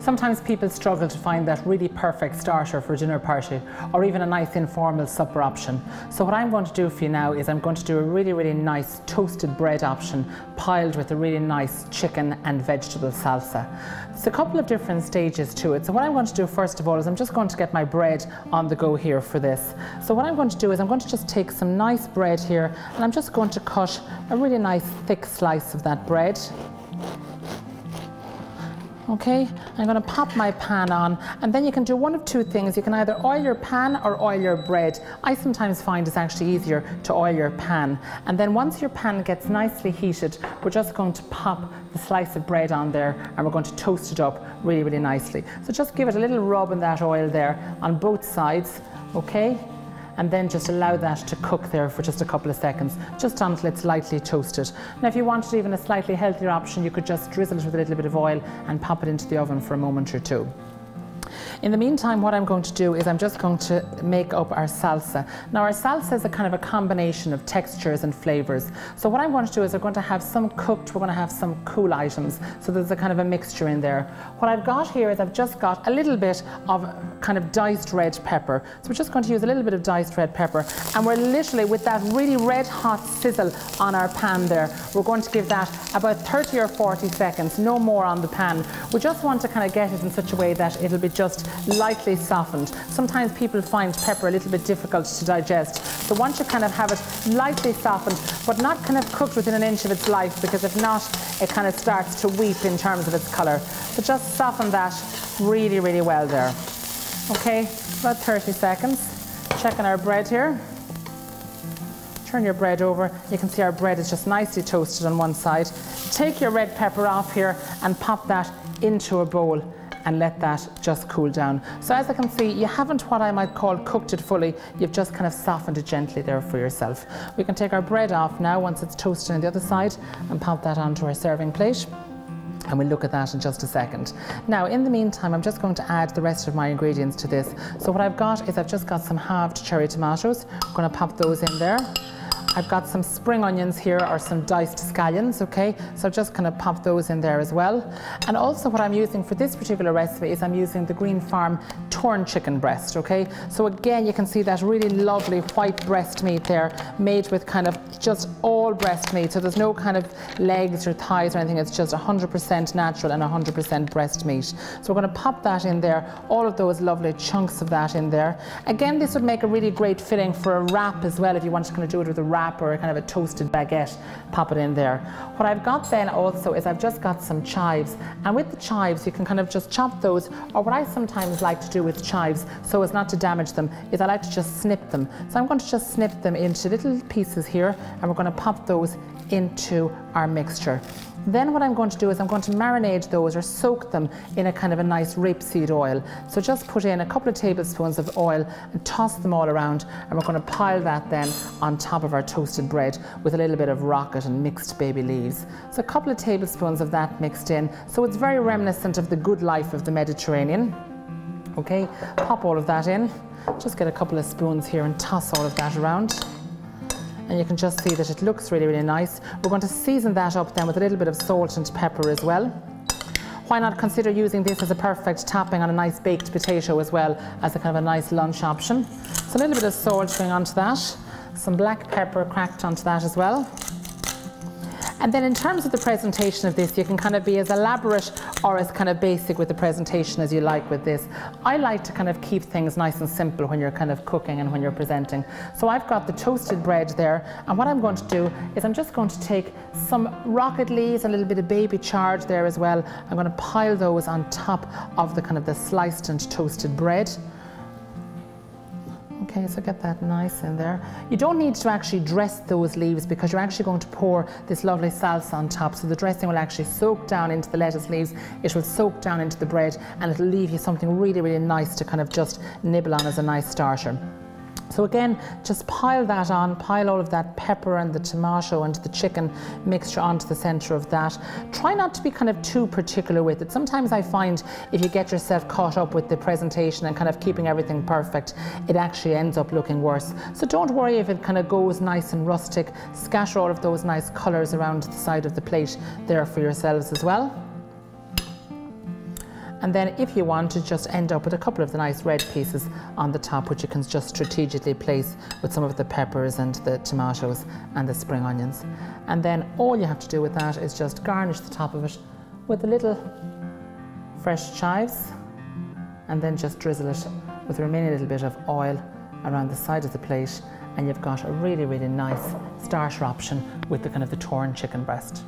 Sometimes people struggle to find that really perfect starter for a dinner party or even a nice informal supper option. So what I'm going to do for you now is I'm going to do a really nice toasted bread option piled with a really nice chicken and vegetable salsa. There's a couple of different stages to it. So what I'm going to do first of all is I'm just going to get my bread on the go here for this. So what I'm going to do is I'm going to just take some nice bread here and I'm just going to cut a really nice thick slice of that bread. Okay, I'm going to pop my pan on, and then you can do one of two things. You can either oil your pan or oil your bread. I sometimes find it's actually easier to oil your pan. And then once your pan gets nicely heated, we're just going to pop the slice of bread on there and we're going to toast it up really nicely. So just give it a little rub in that oil there on both sides, okay? And then just allow that to cook there for just a couple of seconds, just until it's lightly toasted. Now if you wanted even a slightly healthier option, you could just drizzle it with a little bit of oil and pop it into the oven for a moment or two. In the meantime, what I'm going to do is I'm just going to make up our salsa. Now our salsa is a kind of a combination of textures and flavors. So what I'm going to do is we're going to have some cooked, we're going to have some cool items. So there's a kind of a mixture in there. What I've got here is I've just got a little bit of kind of diced red pepper. So we're just going to use a little bit of diced red pepper, and we're literally, with that really red hot sizzle on our pan there, we're going to give that about 30 or 40 seconds, no more on the pan. We just want to kind of get it in such a way that it'll be just lightly softened. Sometimes people find pepper a little bit difficult to digest. So once you kind of have it lightly softened, but not kind of cooked within an inch of its life, because if not, it kind of starts to weep in terms of its colour. So just soften that really well there. Okay, about 30 seconds. Checking our bread here. Turn your bread over. You can see our bread is just nicely toasted on one side. Take your red pepper off here and pop that into a bowl and let that just cool down. So as I can see, you haven't what I might call cooked it fully, you've just kind of softened it gently there for yourself. We can take our bread off now once it's toasted on the other side and pop that onto our serving plate. And we'll look at that in just a second. Now, in the meantime, I'm just going to add the rest of my ingredients to this. So what I've got is I've just got some halved cherry tomatoes. I'm going to pop those in there. I've got some spring onions here, or some diced scallions, okay? So just kind of pop those in there as well. And also what I'm using for this particular recipe is I'm using the Green Farm torn chicken breast, okay? So again, you can see that really lovely white breast meat there, made with kind of just all breast meat. So there's no kind of legs or thighs or anything. It's just 100% natural and 100% breast meat. So we're going to pop that in there, all of those lovely chunks of that in there. Again, this would make a really great filling for a wrap as well, if you want to kind of do it with a wrap or a kind of a toasted baguette, pop it in there. What I've got then also is I've just got some chives, and with the chives you can kind of just chop those, or what I sometimes like to do with chives so as not to damage them is I like to just snip them. So I'm going to just snip them into little pieces here, and we're going to pop those into our mixture. Then what I'm going to do is I'm going to marinate those, or soak them in a kind of a nice rapeseed oil. So just put in a couple of tablespoons of oil and toss them all around, and we're going to pile that then on top of our toasted bread with a little bit of rocket and mixed baby leaves. So a couple of tablespoons of that mixed in. So it's very reminiscent of the good life of the Mediterranean. Okay, pop all of that in. Just get a couple of spoons here and toss all of that around. And you can just see that it looks really nice. We're going to season that up then with a little bit of salt and pepper as well. Why not consider using this as a perfect topping on a nice baked potato as well, as a kind of a nice lunch option. So a little bit of salt going onto that, some black pepper cracked onto that as well. And then in terms of the presentation of this, you can kind of be as elaborate or as kind of basic with the presentation as you like with this. I like to kind of keep things nice and simple when you're kind of cooking and when you're presenting. So I've got the toasted bread there, and what I'm going to do is I'm just going to take some rocket leaves, a little bit of baby chard there as well. I'm going to pile those on top of the kind of the sliced and toasted bread. Okay, so get that nice in there. You don't need to actually dress those leaves because you're actually going to pour this lovely salsa on top. So the dressing will actually soak down into the lettuce leaves, it will soak down into the bread, and it'll leave you something really nice to kind of just nibble on as a nice starter. So again, just pile that on, pile all of that pepper and the tomato and the chicken mixture onto the center of that. Try not to be kind of too particular with it. Sometimes I find if you get yourself caught up with the presentation and kind of keeping everything perfect, it actually ends up looking worse. So don't worry if it kind of goes nice and rustic. Scatter all of those nice colors around the side of the plate there for yourselves as well. And then if you want to just end up with a couple of the nice red pieces on the top, which you can just strategically place with some of the peppers and the tomatoes and the spring onions. And then all you have to do with that is just garnish the top of it with a little fresh chives, and then just drizzle it with the remaining little bit of oil around the side of the plate, and you've got a really, really nice starter option with the kind of the torn chicken breast.